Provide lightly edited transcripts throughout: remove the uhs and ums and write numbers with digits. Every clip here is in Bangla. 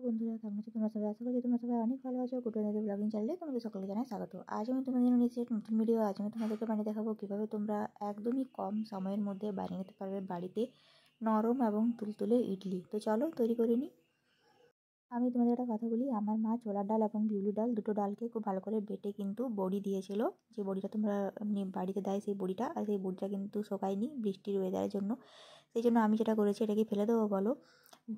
বন্ধুরা কেমন আছো তোমরা সবাই? আশা করি তোমরা সবাই অনেক ভালো আছো। গুড ওয়েদার ব্লগিং চ্যানেলে তোমাদের সকলকে জানাই স্বাগত। আজ আমি তোমাদের জন্য নিয়েছি একটা নতুন ভিডিও। আজ আমি তোমাদেরকে বানিয়ে দেখাবো কীভাবে তোমরা একদমই কম সময়ের মধ্যে বানিয়ে নিতে পারবে বাড়িতে নরম এবং তুলতুলে ইডলি। তো চলো তৈরি করে নিই। আমি তোমাদের একটা কথা বলি, আমার মা ছোলার ডাল এবং বিউলির ডাল দুটো ডালকে খুব ভালো করে বেটে কিন্তু বড়ি দিয়েছিল। যে বড়িটা তোমরা এমনি বাড়িতে দেয় সেই বড়িটা, আর সেই বড়িটা কিন্তু শোকায়নি বৃষ্টির ওয়েদারের জন্য। সেই জন্য আমি যেটা করেছি, এটাকে ফেলে দেবো বলো,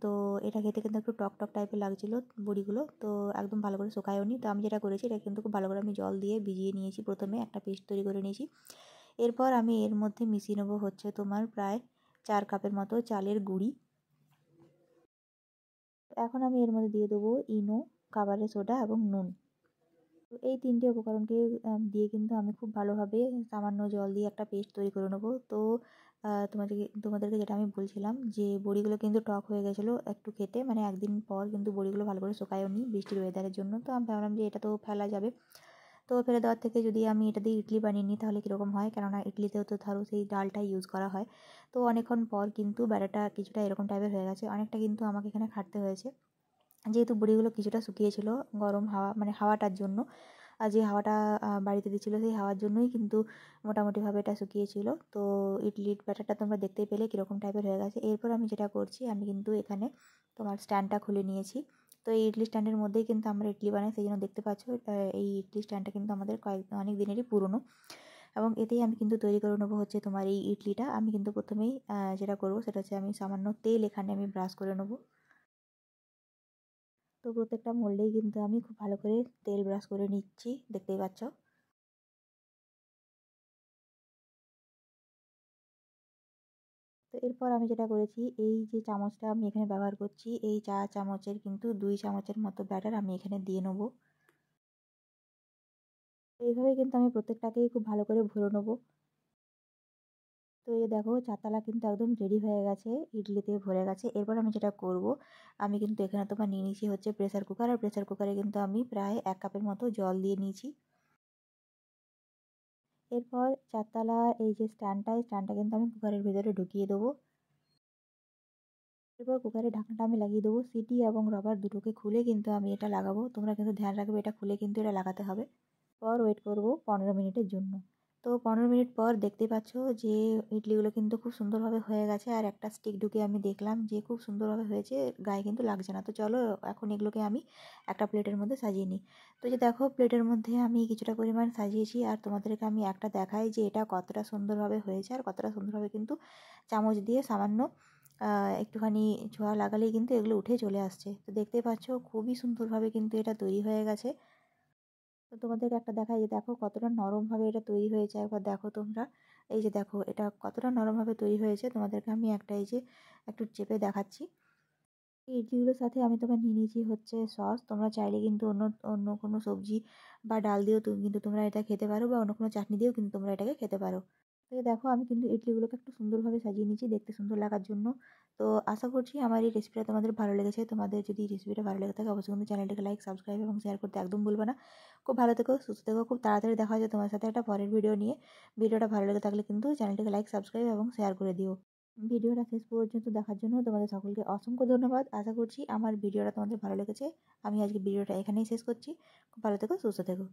তো এটা খেতে কিন্তু একটু টক টক টাইপের লাগছিলো বড়িগুলো, তো একদম ভালো করে শোকায়ওনি। তো আমি যেটা করেছি, এটা কিন্তু খুব ভালো করে আমি জল দিয়ে ভিজিয়ে নিয়েছি, প্রথমে একটা পেস্ট তৈরি করে নিয়েছি। এরপর আমি এর মধ্যে মিশিয়ে নেবো হচ্ছে তোমার প্রায় 4 কাপের মতো চালের গুঁড়ি। এখন আমি এর মধ্যে দিয়ে দেবো ইনো, খাবারের সোডা এবং নুন। তো এই তিনটে উপকরণকে দিয়ে কিন্তু আমি খুব ভালোভাবে সামান্য জল দিয়ে একটা পেস্ট তৈরি করে নেবো। তো তোমাদেরকে যেটা আমি বলছিলাম, যে বড়িগুলো কিন্তু টক হয়ে গেছিলো একটু খেতে, মানে একদিন পর কিন্তু বড়িগুলো ভালো করে শুকায়ও নি বৃষ্টির ওয়েদারের জন্য। তো আমি ভাবলাম যে এটা তো ফেলা যাবে, তো ফেলে দেওয়ার থেকে যদি আমি এটা দিয়ে ইডলি বানিয়ে নিই তাহলে কীরকম হয়, কেননা ইডলিতেও তো ধরো সেই ডালটাই ইউজ করা হয়। তো অনেকক্ষণ পর কিন্তু ব্যাটারটা কিছুটা এরকম টাইপের হয়ে গেছে, অনেকটা কিন্তু আমাকে এখানে খাটতে হয়েছে, যেহেতু বড়িগুলো কিছুটা শুকিয়েছিল গরম হাওয়া, মানে হাওয়াটার জন্য। আর যে হাওয়াটা বাড়িতে দিচ্ছিলো সেই হাওয়ার জন্যই কিন্তু মোটামুটিভাবে এটা শুকিয়েছিল। তো ইডলির ব্যাটারটা তোমরা দেখতেই পেলে কীরকম টাইপের হয়ে গেছে। এরপর আমি যেটা করছি, আমি কিন্তু এখানে তোমার স্ট্যান্ডটা খুলে নিয়েছি। তো এই ইডলি স্ট্যান্ডের মধ্যেই কিন্তু আমরা ইডলি বানাই, সেই জন্য দেখতে পাচ্ছ এই ইডলি স্ট্যান্ডটা কিন্তু আমাদের অনেক দিনেরই পুরনো, এবং এতেই আমি কিন্তু তৈরি করে নেবো হচ্ছে তোমার এই ইডলিটা। আমি কিন্তু প্রথমেই যেটা করবো সেটা হচ্ছে আমি সামান্য তেল এখানে আমি ব্রাশ করে নেবো। তো প্রত্যেকটা মোল্ডেই কিন্তু আমি খুব ভালো করে তেল ব্রাশ করে নিচ্ছি, দেখতেই পাচ্ছ। তো এরপর আমি যেটা করেছি, এই যে চামচটা আমি এখানে ব্যবহার করছি, এই চা চামচের কিন্তু 2 চামচের মতো ব্যাটার আমি এখানে দিয়ে নেবো। এইভাবে কিন্তু আমি প্রত্যেকটাকেই খুব ভালো করে ভরে নেবো। তো এই দেখো চারতলা কিন্তু একদম রেডি হয়ে গেছে, ইডলিতে ভরে গেছে। এরপর আমি যেটা করব, আমি কিন্তু এখানে তোমার নিয়ে নিয়েছি হচ্ছে প্রেসার কুকার, আর প্রেসার কুকারে কিন্তু আমি প্রায় 1 কাপের মতো জল দিয়ে নিয়েছি। এরপর চারতলা এই যে স্ট্যান্ডটা কিন্তু আমি কুকারের ভেতরে ঢুকিয়ে দেবো। এরপর কুকারের ঢাকনাটা আমি লাগিয়ে দেবো। সিটি এবং রবার দুটোকে খুলে কিন্তু আমি এটা লাগাবো, তোমরা কিন্তু ধ্যান রাখবে এটা খুলে কিন্তু এটা লাগাতে হবে। পর ওয়েট করব 15 মিনিটের জন্য। তো 15 মিনিট পর দেখতে পাচ্ছ যে ইডলিগুলো কিন্তু খুব সুন্দরভাবে হয়ে গেছে, আর একটা স্টিক ঢুকে আমি দেখলাম যে খুব সুন্দরভাবে হয়েছে, গায়ে কিন্তু লাগছে না। তো চলো এখন এগুলোকে আমি একটা প্লেটের মধ্যে সাজিয়ে নিই। তো যে দেখো প্লেটের মধ্যে আমি কিছুটা পরিমাণ সাজিয়েছি, আর তোমাদেরকে আমি একটা দেখাই যে এটা কতটা সুন্দরভাবে হয়েছে, আর কতটা সুন্দরভাবে কিন্তু চামচ দিয়ে সামান্য একটুখানি ছোঁয়া লাগালেই কিন্তু এগুলো উঠে চলে আসছে। তো দেখতেই পাচ্ছ খুবই সুন্দরভাবে কিন্তু এটা তৈরি হয়ে গেছে। তো তোমাদেরকে একটা দেখাই, যে দেখো কতটা নরমভাবে এটা তৈরি হয়েছে, একবার দেখো তোমরা। এই যে দেখো এটা কতটা নরমভাবে তৈরি হয়েছে, তোমাদেরকে আমি একটা এই যে একটু চেপে দেখাচ্ছি। এই ইডলিগুলোর সাথে আমি তোমার নিয়ে নিয়েছি হচ্ছে সস। তোমরা চাইলে কিন্তু অন্য অন্য কোনো সবজি বা ডাল দিয়েও কিন্তু তোমরা এটা খেতে পারো, বা অন্য কোনো চাটনি দিয়েও কিন্তু তোমরা এটাকে খেতে পারো। তো এই দেখো আমি কিন্তু ইডলিগুলোকে একটু সুন্দরভাবে সাজিয়ে নিয়েছি দেখতে সুন্দর লাগার জন্য। তো আশা করছি আমার এই রেসিপিটা তোমাদের ভালো লেগেছে। তোমাদের যদি এই রেসিপিটা ভালো লেগে থাকে অবশ্যই কিন্তু চ্যানেলটাকে লাইক, সাবস্ক্রাইব এবং শেয়ার করতে একদম ভুলবে না। খুব ভালো থেকো, সুস্থ থেকো। খুব তাড়াতাড়ি দেখা হচ্ছে তোমার সাথে একটা পরের ভিডিও নিয়ে। ভিডিওটা ভালো লেগে থাকলে কিন্তু চ্যানেলটাকে লাইক, সাবস্ক্রাইব এবং শেয়ার করে দিও। ভিডিওটা শেষ পর্যন্ত দেখার জন্য তোমাদের সকলকে অসংখ্য ধন্যবাদ। আশা করছি আমার ভিডিওটা তোমাদের ভালো লেগেছে। আমি আজকে ভিডিওটা এখানেই শেষ করছি। খুব ভালো থেকো, সুস্থ থেকো।